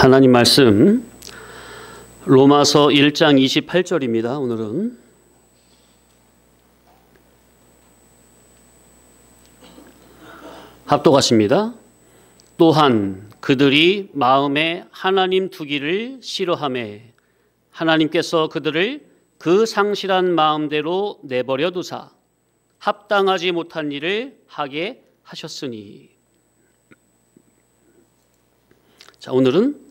하나님 말씀 로마서 1장 28절입니다. 오늘은 합독하십니다. 또한 그들이 마음에 하나님 두기를 싫어하매 하나님께서 그들을 그 상실한 마음대로 내버려 두사 합당하지 못한 일을 하게 하셨으니. 자, 오늘은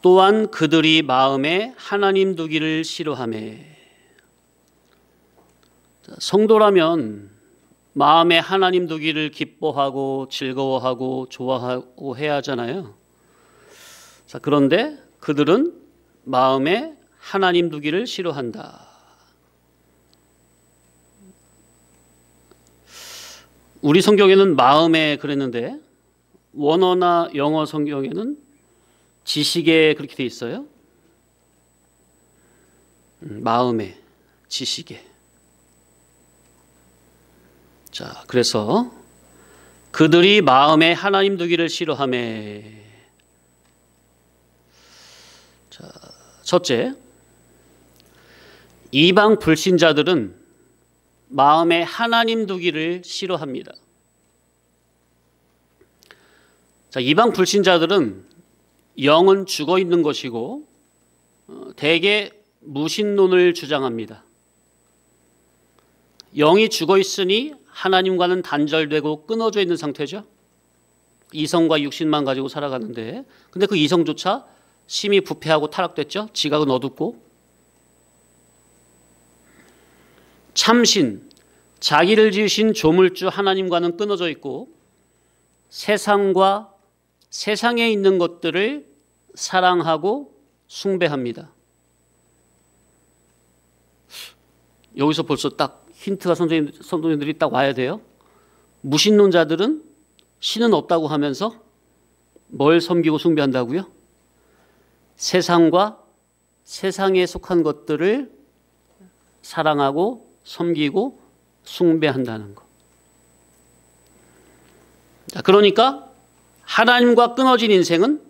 또한 그들이 마음에 하나님 두기를 싫어하매. 성도라면 마음에 하나님 두기를 기뻐하고 즐거워하고 좋아하고 해야 하잖아요. 자, 그런데 그들은 마음에 하나님 두기를 싫어한다. 우리 성경에는 마음에 그랬는데 원어나 영어 성경에는 지식에 그렇게 돼 있어요. 마음에, 지식에. 자, 그래서 그들이 마음에 하나님 두기를 싫어하매. 자, 첫째, 이방 불신자들은 마음에 하나님 두기를 싫어합니다. 자, 이방 불신자들은 영은 죽어 있는 것이고 대개 무신론을 주장합니다. 영이 죽어 있으니 하나님과는 단절되고 끊어져 있는 상태죠. 이성과 육신만 가지고 살아가는데, 근데 그 이성조차 심히 부패하고 타락됐죠. 지각은 어둡고. 참신, 자기를 지으신 조물주 하나님과는 끊어져 있고 세상과 세상에 있는 것들을 사랑하고 숭배합니다. 여기서 벌써 딱 힌트가 선생님들이 딱 와야 돼요. 무신론자들은 신은 없다고 하면서 뭘 섬기고 숭배한다고요? 세상과 세상에 속한 것들을 사랑하고 섬기고 숭배한다는 것. 자, 그러니까 하나님과 끊어진 인생은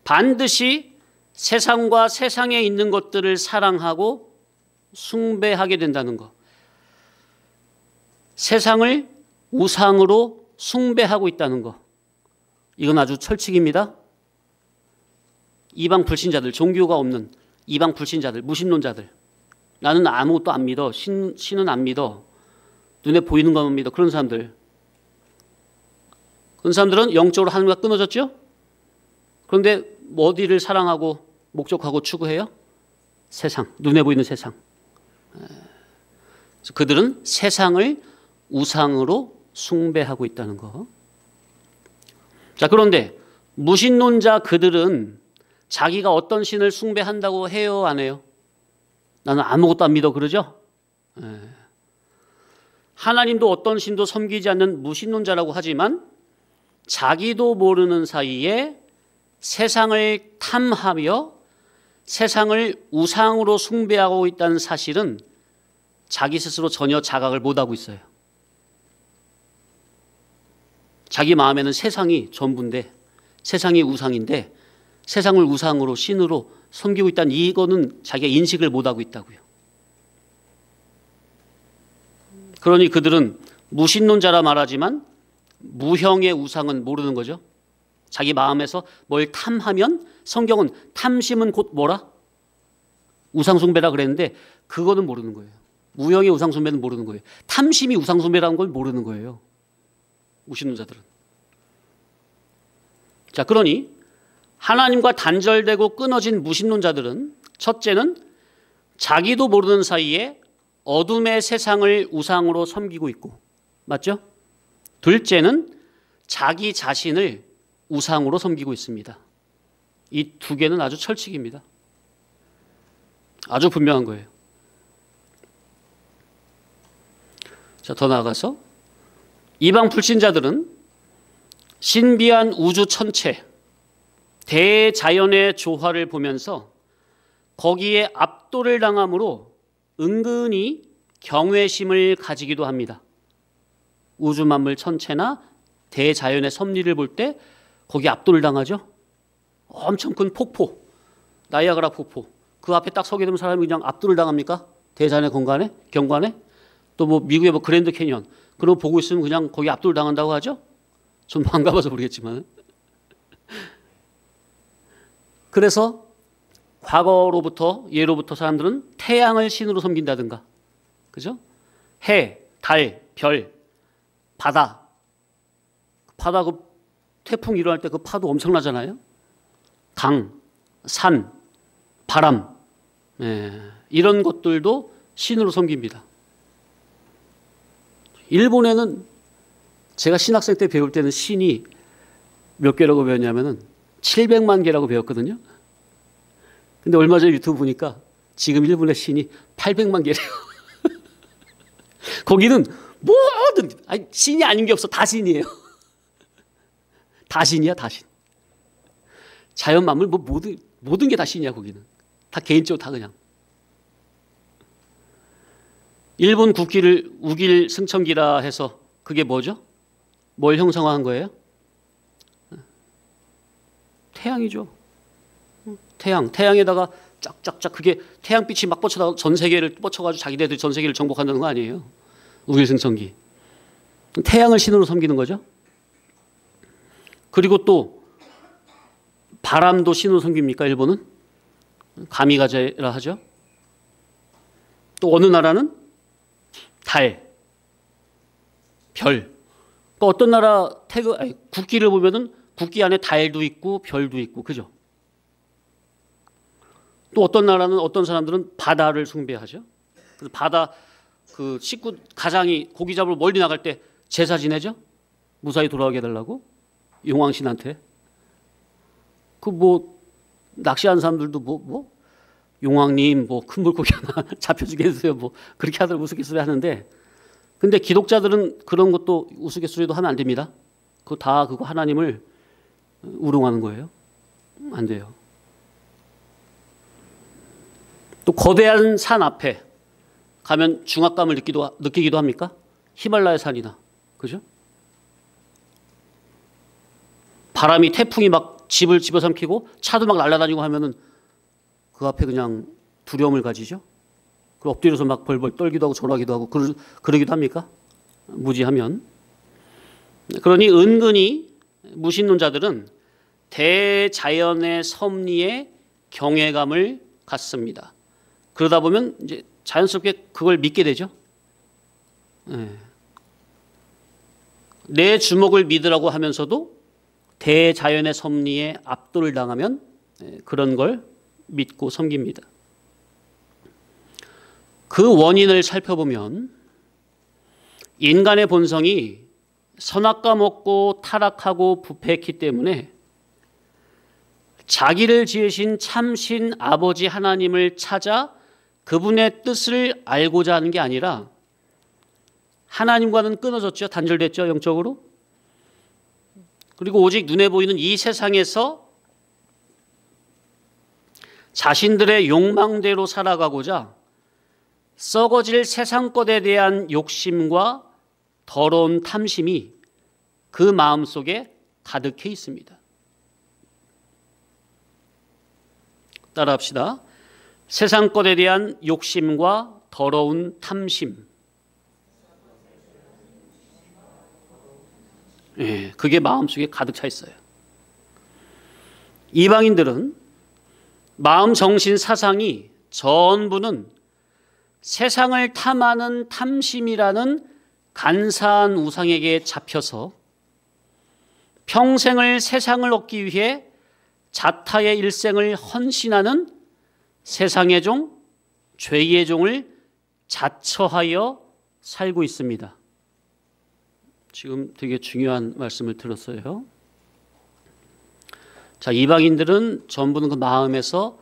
반드시 세상과 세상에 있는 것들을 사랑하고 숭배하게 된다는 것. 세상을 우상으로 숭배하고 있다는 것. 이건 아주 철칙입니다. 이방 불신자들, 종교가 없는 이방 불신자들, 무신론자들. 나는 아무것도 안 믿어. 신은 안 믿어. 눈에 보이는 것만 믿어. 그런 사람들. 그런 사람들은 영적으로 하나님과 끊어졌죠? 그런데 어디를 사랑하고 목적하고 추구해요? 세상, 눈에 보이는 세상. 그들은 세상을 우상으로 숭배하고 있다는 거. 자, 그런데 무신론자 그들은 자기가 어떤 신을 숭배한다고 해요, 안 해요? 나는 아무것도 안 믿어 그러죠? 하나님도 어떤 신도 섬기지 않는 무신론자라고 하지만 자기도 모르는 사이에 세상을 탐하며 세상을 우상으로 숭배하고 있다는 사실은 자기 스스로 전혀 자각을 못하고 있어요. 자기 마음에는 세상이 전부인데, 세상이 우상인데 세상을 우상으로 신으로 섬기고 있다는 이거는 자기가 인식을 못하고 있다고요. 그러니 그들은 무신론자라 말하지만 무형의 우상은 모르는 거죠. 자기 마음에서 뭘 탐하면, 성경은 탐심은 곧 뭐라? 우상숭배라 그랬는데 그거는 모르는 거예요. 무형의 우상숭배는 모르는 거예요. 탐심이 우상숭배라는 걸 모르는 거예요. 무신론자들은. 자, 그러니 하나님과 단절되고 끊어진 무신론자들은 첫째는 자기도 모르는 사이에 어둠의 세상을 우상으로 섬기고 있고, 맞죠? 둘째는 자기 자신을 우상으로 섬기고 있습니다. 이 두 개는 아주 철칙입니다. 아주 분명한 거예요. 자, 더 나아가서 이방 불신자들은 신비한 우주 천체, 대자연의 조화를 보면서 거기에 압도를 당함으로 은근히 경외심을 가지기도 합니다. 우주 만물 천체나 대자연의 섭리를 볼 때 거기에 압도를 당하죠. 엄청 큰 폭포, 나이아가라 폭포. 그 앞에 딱 서게 되면 사람이 그냥 압도를 당합니까? 대자연의 경관에? 또 뭐 미국의 뭐 그랜드 캐니언. 그런 거 보고 있으면 그냥 거기 압도를 당한다고 하죠? 전 안 가봐서 모르겠지만. 그래서 예로부터 사람들은 태양을 신으로 섬긴다든가, 그죠? 해, 달, 별, 바다 그 태풍 일어날 때 그 파도 엄청나잖아요. 강, 산, 바람, 이런 것들도 신으로 섬깁니다. 일본에는 제가 신학생 때 배울 때는 신이 몇 개라고 배웠냐면은 700만 개라고 배웠거든요. 근데 얼마 전에 유튜브 보니까 지금 일본의 신이 800만 개래요. 거기는 모든, 신이 아닌 게 없어. 다 신이에요. 다 신이야, 다 신. 자연 만물 뭐 모든 게 다 신이야, 거기는. 다 개인적으로 다 그냥. 일본 국기를 우길 승천기라 해서 그게 뭐죠? 뭘 형상화한 거예요? 태양이죠. 태양에다가 쫙쫙쫙 그게 태양빛이 막 뻗쳐다가 전 세계를 뻗쳐가지고 자기네들 전 세계를 정복한다는 거 아니에요? 우길승천기. 태양을 신으로 섬기는 거죠. 그리고 또 바람도 신으로 섬깁니까? 일본은 가미가제라 하죠. 또 어느 나라는 달, 별. 또 어떤 나라 국기를 보면은 국기 안에 달도 있고 별도 있고, 그죠? 또 어떤 나라는 어떤 사람들은 바다를 숭배하죠. 그래서 바다 그 식구 가장이 고기 잡으러 멀리 나갈 때 제사 지내죠. 무사히 돌아오게 해달라고 용왕신한테. 그 뭐 낚시하는 사람들도 뭐 용왕님 뭐 큰 물고기 하나 잡혀주게 해주세요. 뭐 그렇게 하더라고 우스갯소리 하는데, 근데 기독자들은 그런 것도 우스갯소리도 하면 안 됩니다. 그거 다 그거 하나님을 우롱하는 거예요. 안 돼요. 또 거대한 산 앞에 가면 중압감을 느끼기도 합니까? 히말라야 산이나, 그죠? 바람이 태풍이 막 집을 집어삼키고 차도 막 날아다니고 하면은 그 앞에 그냥 두려움을 가지죠. 그 엎드려서 막 벌벌 떨기도 하고 절하기도 하고 그러기도 합니까? 무지하면. 그러니 은근히 무신론자들은 대자연의 섭리에 경외감을 갖습니다. 그러다 보면 이제 자연스럽게 그걸 믿게 되죠. 내 주먹을 믿으라고 하면서도 대자연의 섭리에 압도를 당하면 그런 걸 믿고 섬깁니다. 그 원인을 살펴보면 인간의 본성이 선악과 먹고 타락하고 부패했기 때문에 자기를 지으신 참신 아버지 하나님을 찾아 그분의 뜻을 알고자 하는 게 아니라 하나님과는 끊어졌죠. 단절됐죠. 영적으로. 그리고 오직 눈에 보이는 이 세상에서 자신들의 욕망대로 살아가고자 썩어질 세상 것에 대한 욕심과 더러운 탐심이 그 마음속에 가득해 있습니다. 따라합시다. 세상 것에 대한 욕심과 더러운 탐심. 그게 마음속에 가득 차 있어요. 이방인들은 마음, 정신, 사상이 전부는 세상을 탐하는 탐심이라는 간사한 우상에게 잡혀서 평생을 세상을 얻기 위해 자타의 일생을 헌신하는 세상의 종, 죄의 종을 자처하여 살고 있습니다. 지금 되게 중요한 말씀을 들었어요. 자, 이방인들은 전부는 그 마음에서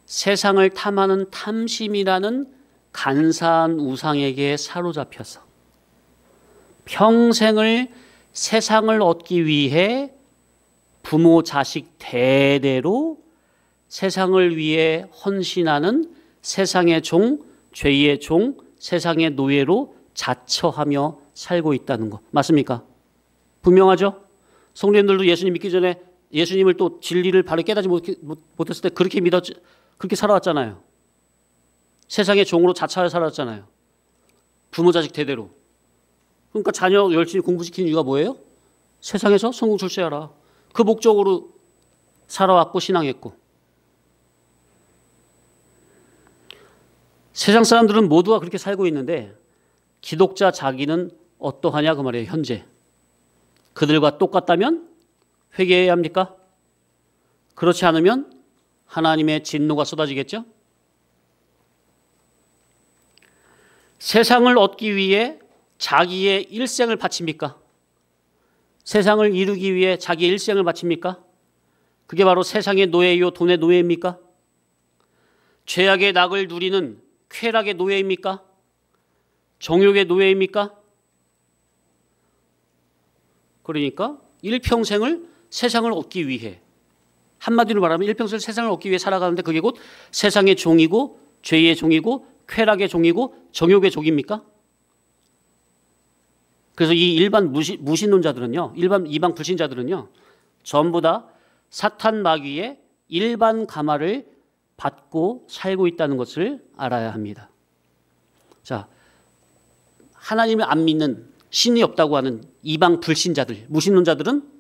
세상을 탐하는 탐심이라는 간사한 우상에게 사로잡혀서 평생을 세상을 얻기 위해 부모, 자식 대대로 세상을 위해 헌신하는 세상의 종, 죄의 종, 세상의 노예로 자처하며 살고 있다는 거 맞습니까? 분명하죠? 성도님들도 예수님 믿기 전에 예수님을 또 진리를 바르게 깨닫지 못했을 때 그렇게 그렇게 살아왔잖아요. 세상의 종으로 자처하여 살아왔잖아요. 부모 자식 대대로. 그러니까 자녀 열심히 공부시키는 이유가 뭐예요? 세상에서 성공 출세하라. 그 목적으로 살아왔고 신앙했고. 세상 사람들은 모두가 그렇게 살고 있는데 기독자 자기는 어떠하냐 그 말이에요. 현재. 그들과 똑같다면 회개해야 합니까? 그렇지 않으면 하나님의 진노가 쏟아지겠죠? 세상을 얻기 위해 자기의 일생을 바칩니까? 세상을 이루기 위해 자기의 일생을 바칩니까? 그게 바로 세상의 노예요, 돈의 노예입니까? 죄악의 낙을 누리는 쾌락의 노예입니까? 정욕의 노예입니까? 그러니까 일평생을 세상을 얻기 위해, 한마디로 말하면 일평생을 세상을 얻기 위해 살아가는데 그게 곧 세상의 종이고 죄의 종이고 쾌락의 종이고 정욕의 종입니까? 그래서 이 일반 무신론자들은요, 일반 이방 불신자들은요, 전부 다 사탄 마귀의 일반 가마를 받고 살고 있다는 것을 알아야 합니다. 자, 하나님을 안 믿는, 신이 없다고 하는 이방 불신자들, 무신론자들은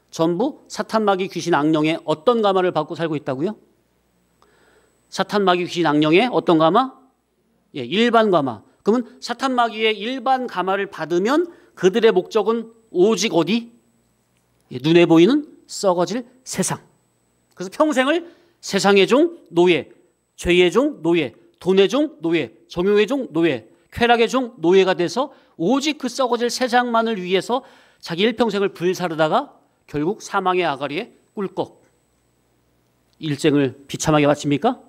전부 사탄 마귀 귀신 악령의 어떤 가마를 받고 살고 있다고요? 사탄 마귀 귀신 악령의 어떤 가마? 예, 일반 가마. 그러면 사탄 마귀의 일반 가마를 받으면 그들의 목적은 오직 어디? 예, 눈에 보이는 썩어질 세상. 그래서 평생을 세상의 종, 노예, 죄의 종, 노예, 돈의 종, 노예, 정욕의 종, 노예, 쾌락의 종, 노예가 돼서 오직 그 썩어질 세상만을 위해서 자기 일평생을 불사르다가 결국 사망의 아가리에 꿀꺽 일생을 비참하게 바칩니까?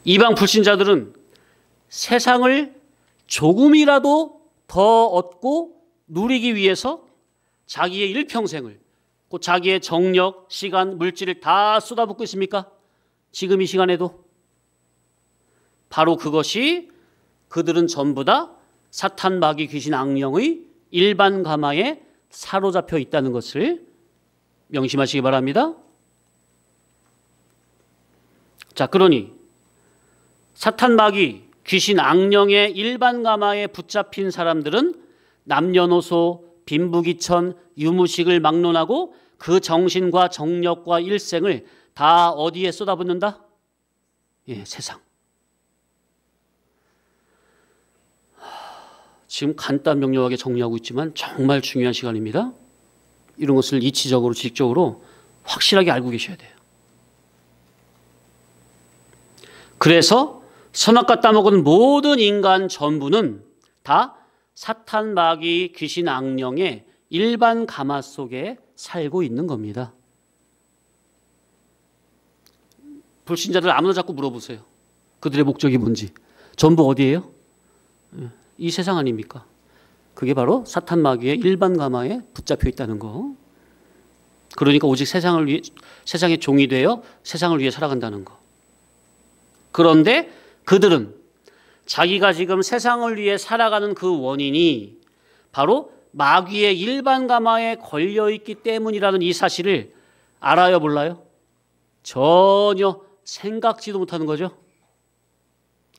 이방 불신자들은 세상을 조금이라도 더 얻고 누리기 위해서 자기의 일평생을, 곧 자기의 정력, 시간, 물질을 다 쏟아붓고 있습니까? 지금 이 시간에도. 바로 그것이 그들은 전부 다 사탄 마귀 귀신 악령의 일반 가마에 사로잡혀 있다는 것을 명심하시기 바랍니다. 자, 그러니 사탄 마귀 귀신 악령의 일반 가마에 붙잡힌 사람들은 남녀노소 빈부귀천 유무식을 막론하고 그 정신과 정력과 일생을 다 어디에 쏟아붓는다? 예, 세상. 지금 간단 명료하게 정리하고 있지만 정말 중요한 시간입니다. 이런 것을 이치적으로 지식적으로 확실하게 알고 계셔야 돼요. 그래서 선악과 따먹은 모든 인간 전부는 다 사탄 마귀 귀신 악령의 일반 가마 속에 살고 있는 겁니다. 불신자들 아무나 자꾸 물어보세요. 그들의 목적이 뭔지. 전부 어디예요? 이 세상 아닙니까? 그게 바로 사탄 마귀의 일반 가마에 붙잡혀 있다는 거. 그러니까 오직 세상을 위해, 세상의 종이 되어 세상을 위해 살아간다는 거. 그런데 그들은 자기가 지금 세상을 위해 살아가는 그 원인이 바로 마귀의 일반 가마에 걸려있기 때문이라는 이 사실을 알아요, 몰라요? 전혀 생각지도 못하는 거죠.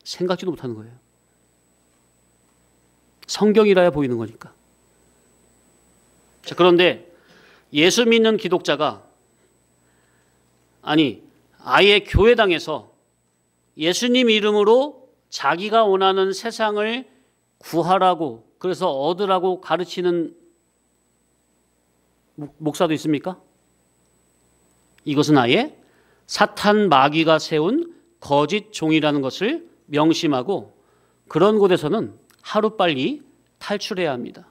생각지도 못하는 거예요. 성경이라야 보이는 거니까. 자, 그런데 예수 믿는 기독자가, 아니 아예 교회당에서 예수님 이름으로 자기가 원하는 세상을 구하라고, 그래서 얻으라고 가르치는 목사도 있습니까? 이것은 아예 사탄 마귀가 세운 거짓 종이라는 것을 명심하고 그런 곳에서는 하루빨리 탈출해야 합니다.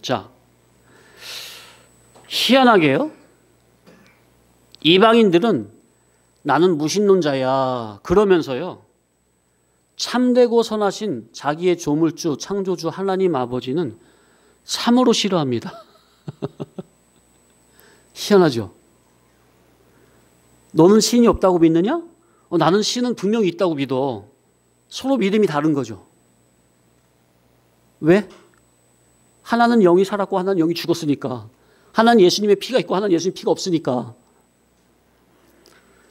자, 희한하게요, 이방인들은 나는 무신론자야 그러면서요, 참되고 선하신 자기의 조물주 창조주 하나님 아버지는 참으로 싫어합니다. 희한하죠? 너는 신이 없다고 믿느냐? 나는 신은 분명히 있다고 믿어. 서로 믿음이 다른 거죠. 왜? 하나는 영이 살았고 하나는 영이 죽었으니까. 하나는 예수님의 피가 있고 하나는 예수님의 피가 없으니까.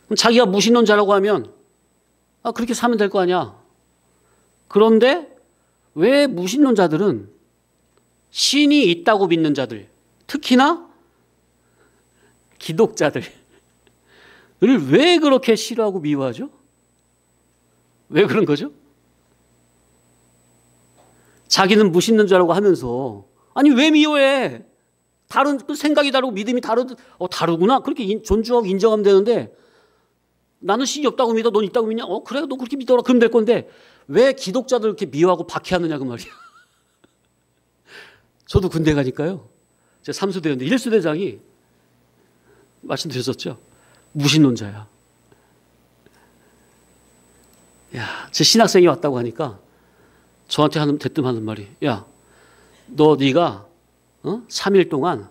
그럼 자기가 무신론자라고 하면 그렇게 사면 될 거 아니야. 그런데 왜 무신론자들은 신이 있다고 믿는 자들, 특히나 기독자들을 왜 그렇게 싫어하고 미워하죠? 왜 그런 거죠? 자기는 무신론자라고 하면서 아니 왜 미워해? 다른 생각이 다르고 믿음이 다르구나. 그렇게 존중하고 인정하면 되는데 나는 신이 없다고 믿어. 넌 있다고 믿냐? 그래 너 그렇게 믿어라. 그럼 될 건데 왜 기독자들 이렇게 미워하고 박해하느냐 그 말이야. 저도 군대 가니까요. 제가 3수대였는데 1수대장이 말씀드렸었죠. 무신론자야. 야, 제 신학생이 왔다고 하니까 저한테 대뜸 하는 말이 야, 네가 3일 동안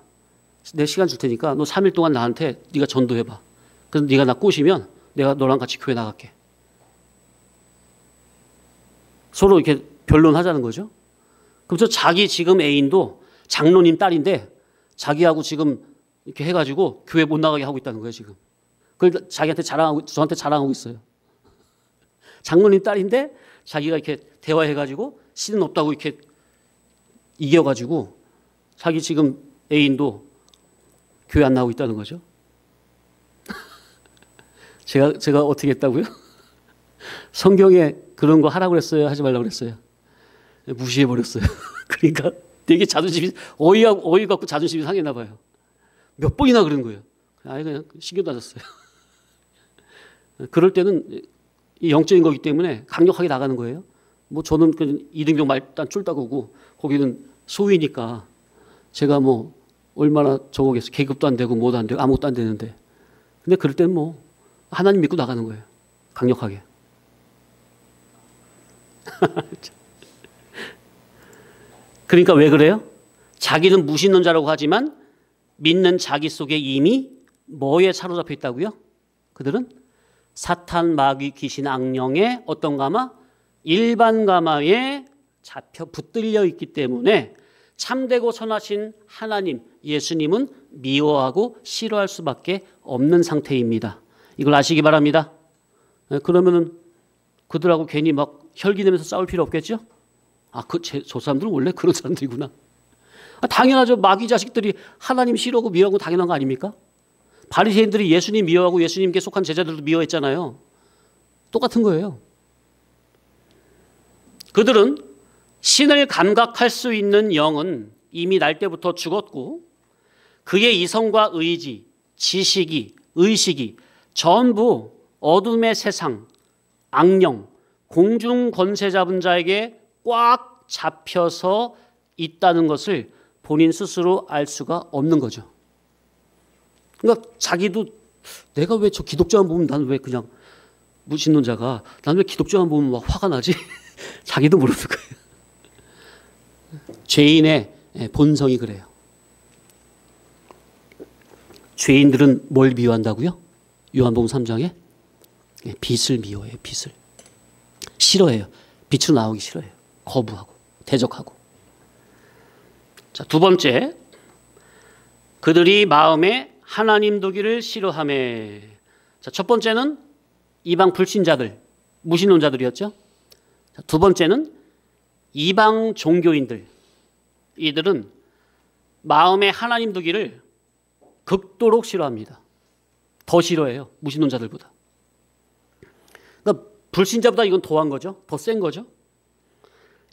내 시간 줄 테니까 너 3일 동안 나한테 네가 전도해봐. 그래서 네가 나 꼬시면 내가 너랑 같이 교회 나갈게. 서로 이렇게 변론하자는 거죠. 그래서 자기 지금 애인도 장로님 딸인데 자기하고 지금 이렇게 해가지고 교회 못 나가게 하고 있다는 거예요 지금. 그걸 저한테 자랑하고 있어요. 장로님 딸인데 자기가 이렇게 대화해가지고 신은 없다고 이렇게 이겨가지고 자기 지금 애인도 교회 안 나오고 있다는 거죠. 제가 어떻게 했다고요? 성경에 그런 거 하라고 그랬어요? 하지 말라고 그랬어요? 무시해버렸어요. 그러니까 되게 자존심이 어이 갖고 자존심이 상했나 봐요. 몇 번이나 그런 거예요. 그냥 신경도 안 썼어요. 그럴 때는 영적인 거기 때문에 강력하게 나가는 거예요. 뭐 저는 이등병 말단 쫄따구고 거기는 소위니까 제가 뭐 얼마나 저거겠어. 계급도 안 되고 뭐도 안 되고 아무것도 안 되는데. 근데 그럴 때는 뭐 하나님 믿고 나가는 거예요. 강력하게. 그러니까 왜 그래요? 자기는 무신론자라고 하지만 믿는 자기 속에 이미 뭐에 사로잡혀 있다고요? 그들은 사탄, 마귀, 귀신, 악령의 어떤 가마? 일반 가마에 잡혀 붙들려 있기 때문에 참되고 선하신 하나님, 예수님은 미워하고 싫어할 수밖에 없는 상태입니다. 이걸 아시기 바랍니다. 그러면은 그들하고 괜히 막 혈기 내면서 싸울 필요 없겠죠? 저 사람들은 원래 그런 사람들이구나. 당연하죠. 마귀 자식들이 하나님 싫어하고 미워하고 당연한 거 아닙니까? 바리새인들이 예수님 미워하고 예수님께 속한 제자들도 미워했잖아요. 똑같은 거예요. 그들은 신을 감각할 수 있는 영은 이미 날 때부터 죽었고 그의 이성과 의지, 지식이, 의식이 전부 어둠의 세상, 악령, 공중 권세 잡은 자에게 꽉 잡혀서 있다는 것을 본인 스스로 알 수가 없는 거죠. 그러니까 자기도 내가 왜 저 기독자만 보면 나는 왜 그냥 무신론자가 나는 왜 기독자만 보면 막 화가 나지? 자기도 모르는 거예요. 죄인의 본성이 그래요. 죄인들은 뭘 미워한다고요? 요한복음 3장에 빛을 미워해요. 빛을 싫어해요. 빛으로 나오기 싫어해요. 거부하고 대적하고. 자, 두 번째, 그들이 마음에 하나님 두기를 싫어하며. 자, 첫 번째는 이방 불신자들, 무신론자들이었죠. 자, 두 번째는 이방 종교인들. 이들은 마음에 하나님 두기를 극도로 싫어합니다. 더 싫어해요. 무신론자들보다. 그러니까 불신자보다 이건 더한 거죠. 더 센 거죠.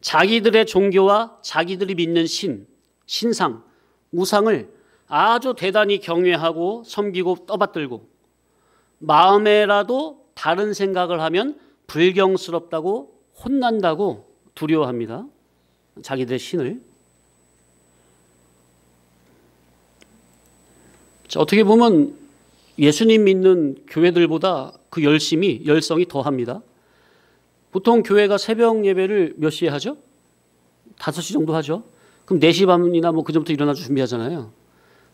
자기들의 종교와 자기들이 믿는 신상, 우상을 아주 대단히 경외하고 섬기고 떠받들고 마음에라도 다른 생각을 하면 불경스럽다고 혼난다고 두려워합니다. 자기들의 신을. 자, 어떻게 보면 예수님 믿는 교회들보다 그 열성이 더합니다. 보통 교회가 새벽 예배를 몇 시에 하죠? 5시 정도 하죠. 그럼 4시 반이나 뭐 그 전부터 일어나 준비하잖아요.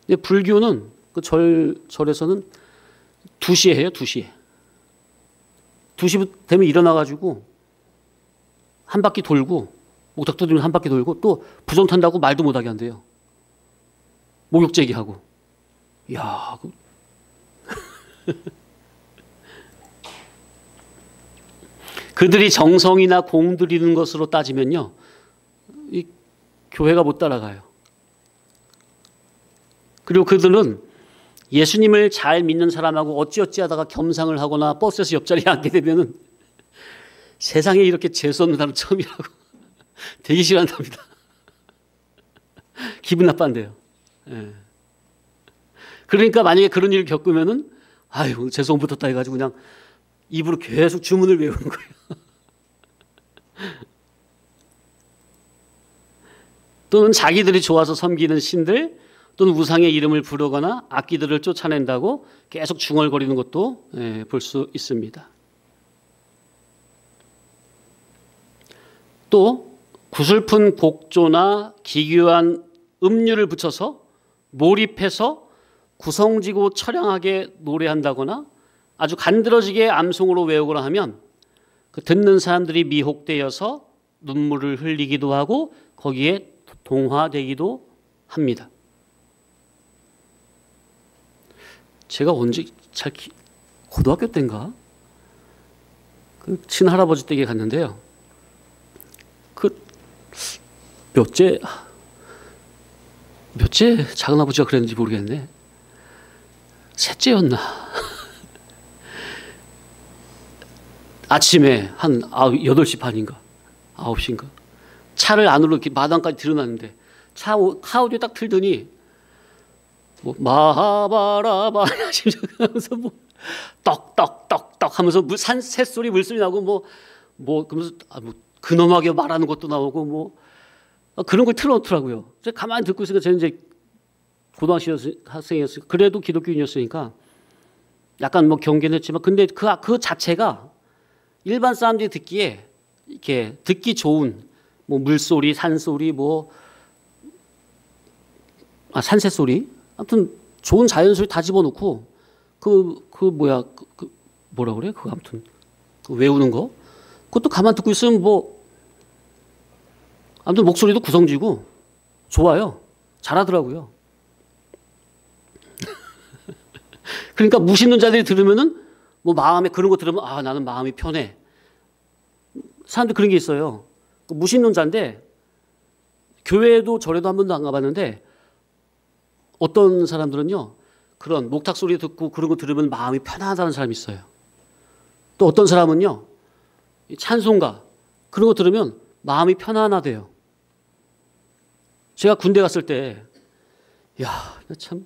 근데 불교는 그 절에서는 2시에 해요. 2시에. 2시 되면 일어나가지고 한 바퀴 돌고 목탁 두드리면 한 바퀴 돌고 또 부정 탄다고 말도 못하게 한대요. 목욕 제기하고. 이야. 그들이 정성이나 공 들이는 것으로 따지면요, 이 교회가 못 따라가요. 그리고 그들은 예수님을 잘 믿는 사람하고 어찌어찌하다가 겸상을 하거나 버스에서 옆자리에 앉게 되면은 세상에 이렇게 재수없는 사람 처음이라고 되게 싫어한답니다. 기분 나빠한대요. 예. 그러니까 만약에 그런 일을 겪으면은 아유 재수 붙었다 해가지고 그냥 입으로 계속 주문을 외우는 거예요. 또는 자기들이 좋아서 섬기는 신들 또는 우상의 이름을 부르거나 악기들을 쫓아낸다고 계속 중얼거리는 것도 볼 수 있습니다. 또 구슬픈 곡조나 기괴한 음률을 붙여서 몰입해서 구성지고 처량하게 노래한다거나 아주 간드러지게 암송으로 외우거나 하면 그 듣는 사람들이 미혹되어서 눈물을 흘리기도 하고 거기에 동화되기도 합니다. 제가 언제 고등학교 때인가 그 친할아버지 댁에 갔는데요. 그 몇째 작은아버지가 그랬는지 모르겠는데 셋째였나. 아침에 한 8시 반인가 9시인가 차를 안으로 이렇게 마당까지 들여놨는데 차 카우디오 딱 틀더니 뭐 마하바라바 하면서 뭐 떡떡떡떡 하면서 새소리 물소리 나고 뭐 그러면서 뭐 근엄하게 말하는 것도 나오고 뭐 그런 걸 틀어놓더라고요. 제가 가만히 듣고 있으니까 저는 이제 고등학생이었으니까 그래도 기독교인이었으니까 약간 뭐 경계는 했지만 근데 그 자체가 일반 사람들이 듣기에 이렇게 듣기 좋은 뭐 물소리, 산소리, 산새소리, 아무튼 좋은 자연소리 다 집어넣고 뭐라 그래? 아무튼 외우는 거 그것도 가만 듣고 있으면 아무튼 목소리도 구성지고 좋아요. 잘하더라고요. 그러니까 무신론 자들이 들으면은 뭐 마음에 그런 거 들으면 나는 마음이 편해. 사람들 그런 게 있어요. 무신론자인데 교회도 절에도 한 번도 안 가봤는데 어떤 사람들은요 그런 목탁 소리 듣고 그런 거 들으면 마음이 편하다는 사람이 있어요. 또 어떤 사람은요 찬송가 그런 거 들으면 마음이 편안하대요. 제가 군대 갔을 때 참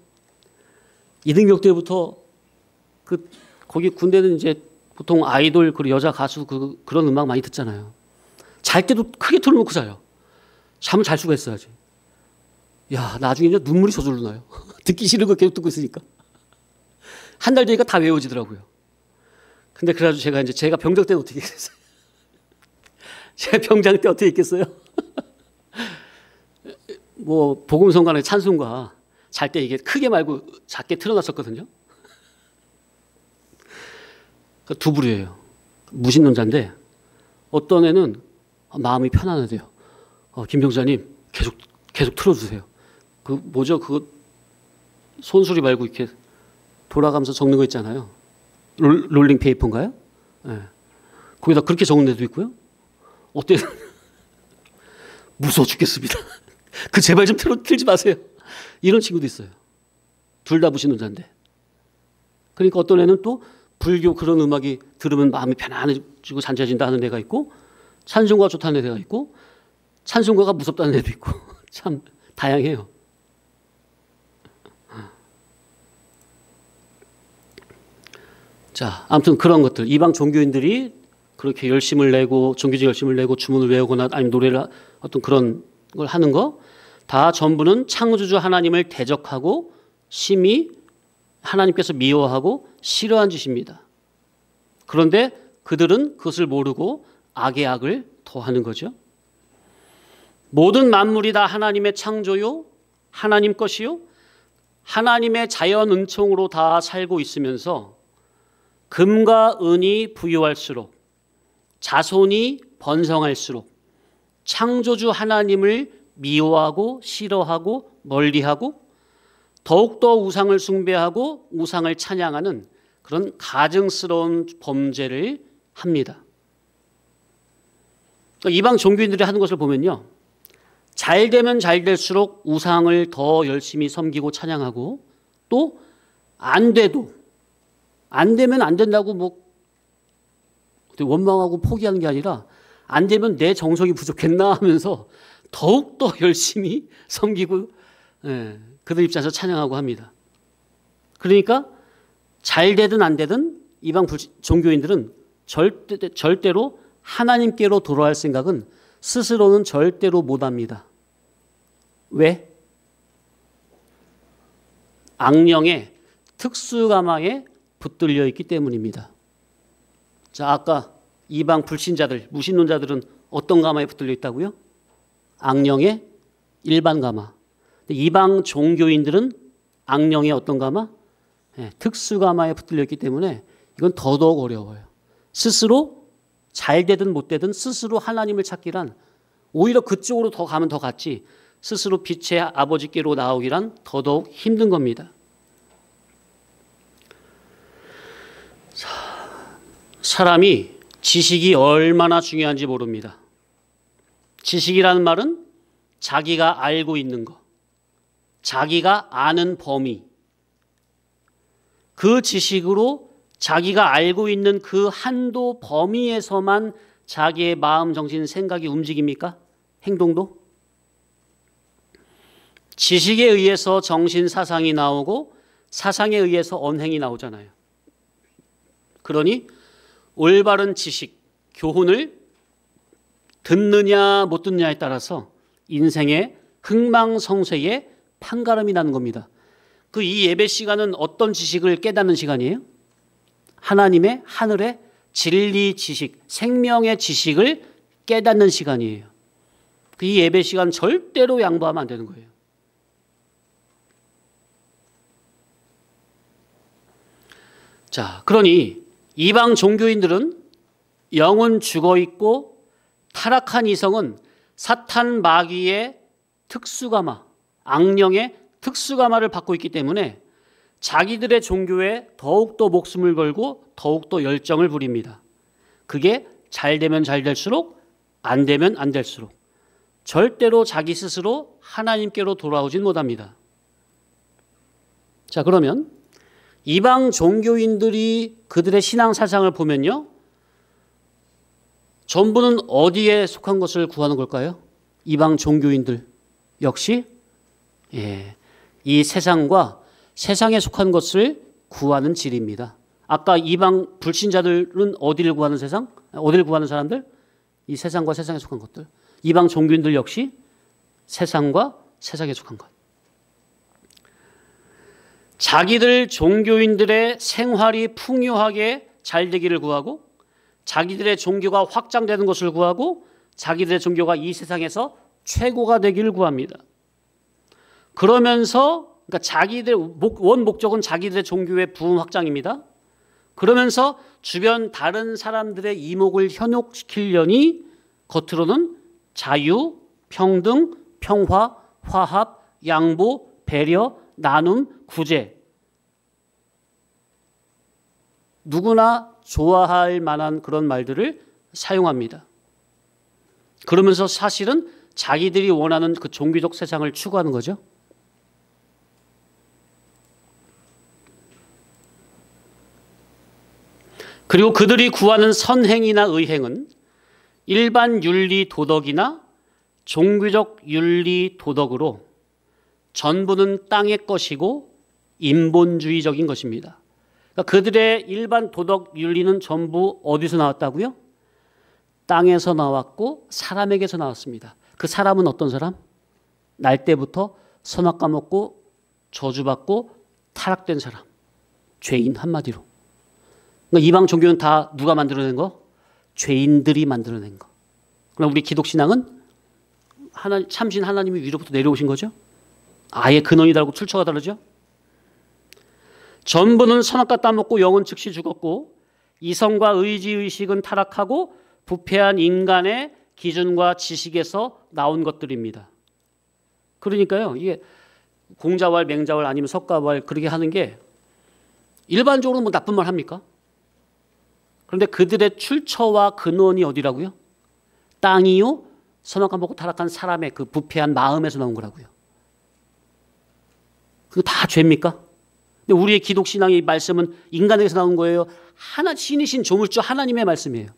이등병 때부터 거기 군대는 이제 보통 아이돌 그리고 여자 가수 그런 음악 많이 듣잖아요. 잘 때도 크게 틀어놓고 자요. 잠을 잘 수가 있어야지. 나중에 이제 눈물이 저절로 나요. 듣기 싫은 거 계속 듣고 있으니까. 한 달 되니까 다 외워지더라고요. 근데 그래가지고 제가 병장 때는 어떻게 했어요? 제가 병장 때 어떻게 했겠어요? 뭐 복음성가나 찬송가 잘 때 이게 크게 말고 작게 틀어놨었거든요. 두 부류예요. 무신론자인데 어떤 애는 마음이 편안하대요. 김 병자님 계속 틀어주세요. 그거 손수리 말고 이렇게 돌아가면서 적는 거 있잖아요. 롤링 페이퍼인가요? 네. 거기다 그렇게 적는 애도 있고요. 어때요? 무서워 죽겠습니다. 제발 좀 틀지 마세요. 이런 친구도 있어요. 둘 다 무신론자인데. 그러니까 어떤 애는 또 불교 그런 음악이 들으면 마음이 편안해지고 잔잔해진다 하는 애가 있고 찬송가가 좋다는 애가 있고 찬송가가 무섭다는 애도 있고 참 다양해요. 자, 아무튼 그런 것들 이방 종교인들이 그렇게 열심을 내고 종교적 열심을 내고 주문을 외우거나 아니면 노래를 어떤 그런 걸 하는 거 다 전부는 창조주 하나님을 대적하고 심히 하나님께서 미워하고 싫어한 짓입니다. 그런데 그들은 그것을 모르고 악의 악을 더하는 거죠. 모든 만물이 다 하나님의 창조요, 하나님 것이요, 하나님의 자연 은총으로 다 살고 있으면서 금과 은이 부유할수록 자손이 번성할수록 창조주 하나님을 미워하고 싫어하고 멀리하고 더욱더 우상을 숭배하고 우상을 찬양하는 그런 가증스러운 범죄를 합니다. 이방 종교인들이 하는 것을 보면요, 잘 되면 잘 될수록 우상을 더 열심히 섬기고 찬양하고, 또 안 돼도 안 되면 안 된다고 뭐 원망하고 포기하는 게 아니라 안 되면 내 정성이 부족했나 하면서 더욱더 열심히 섬기고, 그들 입장에서 찬양하고 합니다. 그러니까 잘 되든 안 되든 이방 종교인들은 절대로 하나님께로 돌아갈 생각은 스스로는 절대로 못합니다. 왜? 악령의 특수감화에 붙들려 있기 때문입니다. 자, 아까 이방 불신자들, 무신론자들은 어떤 가마에 붙들려 있다고요? 악령의 일반 가마. 이방 종교인들은 악령의 어떤 가마? 특수 가마에 붙들려 있기 때문에 이건 더더욱 어려워요. 스스로 잘 되든 못 되든 스스로 하나님을 찾기란, 오히려 그쪽으로 더 가면 더 갔지, 스스로 빛의 아버지께로 나오기란 더더욱 힘든 겁니다. 사람이 지식이 얼마나 중요한지 모릅니다. 지식이라는 말은 자기가 알고 있는 것, 자기가 아는 범위, 그 지식으로 자기가 알고 있는 그 한도 범위에서만 자기의 마음, 정신, 생각이 움직입니까? 행동도? 지식에 의해서 정신, 사상이 나오고 사상에 의해서 언행이 나오잖아요. 그러니 올바른 지식, 교훈을 듣느냐 못 듣느냐에 따라서 인생의 흥망성쇠에 판가름이 나는 겁니다. 그 이 예배 시간은 어떤 지식을 깨닫는 시간이에요? 하나님의 하늘의 진리 지식, 생명의 지식을 깨닫는 시간이에요. 그 이 예배 시간 절대로 양보하면 안 되는 거예요. 자, 그러니 이방 종교인들은 영은 죽어 있고 타락한 이성은 사탄 마귀의 특수가마, 악령의 특수가마를 받고 있기 때문에 자기들의 종교에 더욱더 목숨을 걸고 더욱더 열정을 부립니다. 그게 잘 되면 잘 될수록 안 되면 안 될수록 절대로 자기 스스로 하나님께로 돌아오진 못합니다. 자, 그러면 이방 종교인들이 그들의 신앙 사상을 보면요, 전부는 어디에 속한 것을 구하는 걸까요? 이방 종교인들 역시 이 세상과 세상에 속한 것을 구하는 질입니다. 아까 이방 불신자들은 어디를 구하는 세상? 어디를 구하는 사람들? 이 세상과 세상에 속한 것들. 이방 종교인들 역시 세상과 세상에 속한 것. 자기들 종교인들의 생활이 풍요하게 잘 되기를 구하고, 자기들의 종교가 확장되는 것을 구하고, 자기들의 종교가 이 세상에서 최고가 되기를 구합니다. 그러면서 그러니까 자기들 원 목적은 자기들의 종교의 부흥 확장입니다. 그러면서 주변 다른 사람들의 이목을 현혹시키려니 겉으로는 자유, 평등, 평화, 화합, 양보, 배려, 나눔, 구제, 누구나 좋아할 만한 그런 말들을 사용합니다. 그러면서 사실은 자기들이 원하는 그 종교적 세상을 추구하는 거죠. 그리고 그들이 구하는 선행이나 의행은 일반 윤리 도덕이나 종교적 윤리 도덕으로 전부는 땅의 것이고 인본주의적인 것입니다. 그러니까 그들의 일반 도덕 윤리는 전부 어디서 나왔다고요? 땅에서 나왔고 사람에게서 나왔습니다. 그 사람은 어떤 사람? 날 때부터 선악 까먹고 저주받고 타락된 사람, 죄인 한마디로. 그러니까 이방 종교는 다 누가 만들어낸 거? 죄인들이 만들어낸 거. 그럼 우리 기독신앙은 참신 하나님이 위로부터 내려오신 거죠? 아예 근원이 다르고 출처가 다르죠? 전부는 선악과 따먹고 영은 즉시 죽었고 이성과 의지의식은 타락하고 부패한 인간의 기준과 지식에서 나온 것들입니다. 그러니까요, 이게 공자왈, 맹자왈 아니면 석가왈 그렇게 하는 게 일반적으로 뭐 나쁜 말 합니까? 그런데 그들의 출처와 근원이 어디라고요? 땅이요 선악과 먹고 타락한 사람의 그 부패한 마음에서 나온 거라고요. 그거 다 죄입니까? 근데 우리의 기독신앙의 말씀은 인간에게서 나온 거예요? 하나 신이신 조물주 하나님의 말씀이에요.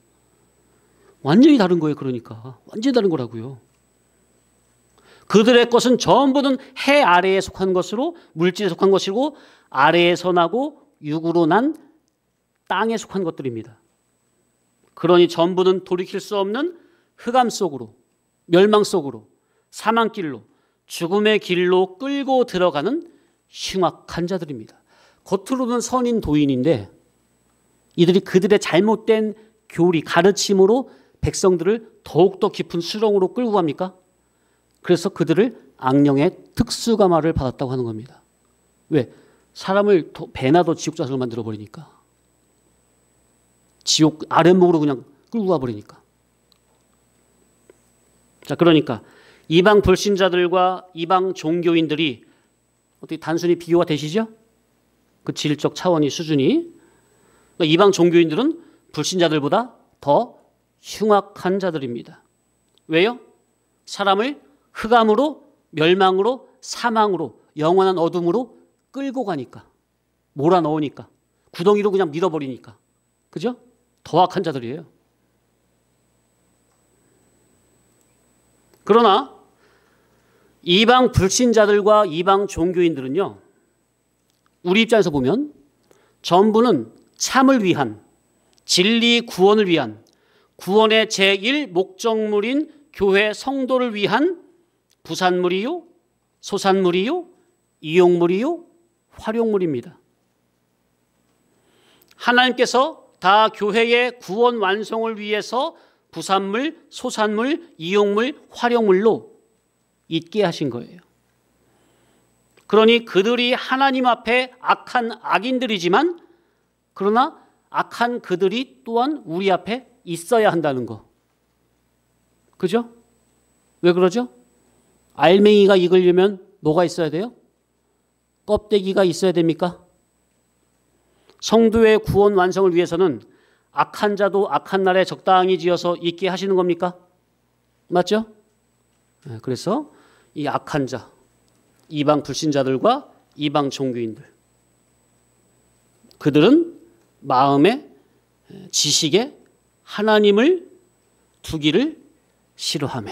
완전히 다른 거예요. 그러니까 완전히 다른 거라고요. 그들의 것은 전부는 해 아래에 속한 것으로 물질에 속한 것이고 아래에서 나고 육으로 난 땅에 속한 것들입니다. 그러니 전부는 돌이킬 수 없는 흑암 속으로, 멸망 속으로, 사망길로, 죽음의 길로 끌고 들어가는 흉악한 자들입니다. 겉으로는 선인 도인인데 이들이 그들의 잘못된 교리, 가르침으로 백성들을 더욱더 깊은 수렁으로 끌고 갑니까? 그래서 그들을 악령의 특수감화를 받았다고 하는 겁니다. 왜? 사람을 배나 더 지옥 자석을 만들어 버리니까. 지옥 아랫목으로 그냥 끌고 가버리니까. 자, 그러니까 이방 불신자들과 이방 종교인들이 어떻게 단순히 비교가 되시죠? 그 질적 차원이 수준이. 그러니까 이방 종교인들은 불신자들보다 더 흉악한 자들입니다. 왜요? 사람을 흑암으로, 멸망으로, 사망으로, 영원한 어둠으로 끌고 가니까. 몰아넣으니까. 구덩이로 그냥 밀어버리니까. 그죠? 더 악한 자들이에요. 그러나 이방 불신자들과 이방 종교인들은요, 우리 입장에서 보면 전부는 참을 위한, 진리 구원을 위한, 구원의 제1 목적물인 교회 성도를 위한 부산물이요, 소산물이요, 이용물이요, 활용물입니다. 하나님께서 다 교회의 구원 완성을 위해서 부산물, 소산물, 이용물, 활용물로 있게 하신 거예요. 그러니 그들이 하나님 앞에 악한 악인들이지만 그러나 악한 그들이 또한 우리 앞에 있어야 한다는 거. 그죠? 왜 그러죠? 알맹이가 익으려면 뭐가 있어야 돼요? 껍데기가 있어야 됩니까? 성도의 구원 완성을 위해서는 악한 자도 악한 날에 적당히 지어서 있게 하시는 겁니까? 맞죠? 그래서 이 악한 자, 이방 불신자들과 이방 종교인들, 그들은 마음에 지식에 하나님을 두기를 싫어하며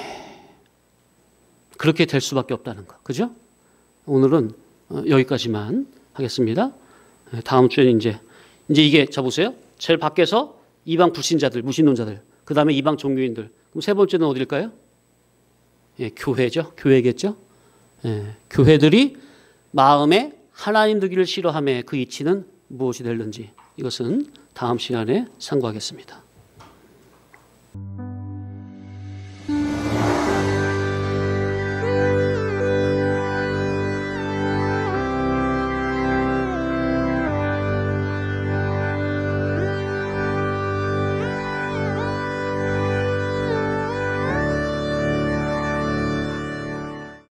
그렇게 될 수밖에 없다는 거. 그죠? 오늘은 여기까지만 하겠습니다. 다음 주에는 이제 이게 자 보세요. 제일 밖에서 이방 불신자들, 무신론자들, 그 다음에 이방 종교인들. 그럼 세 번째는 어딜까요? 예, 교회죠. 교회겠죠. 예, 교회들이 마음에 하나님 두기를 싫어하며 그 이치는 무엇이 될는지 이것은 다음 시간에 상고하겠습니다.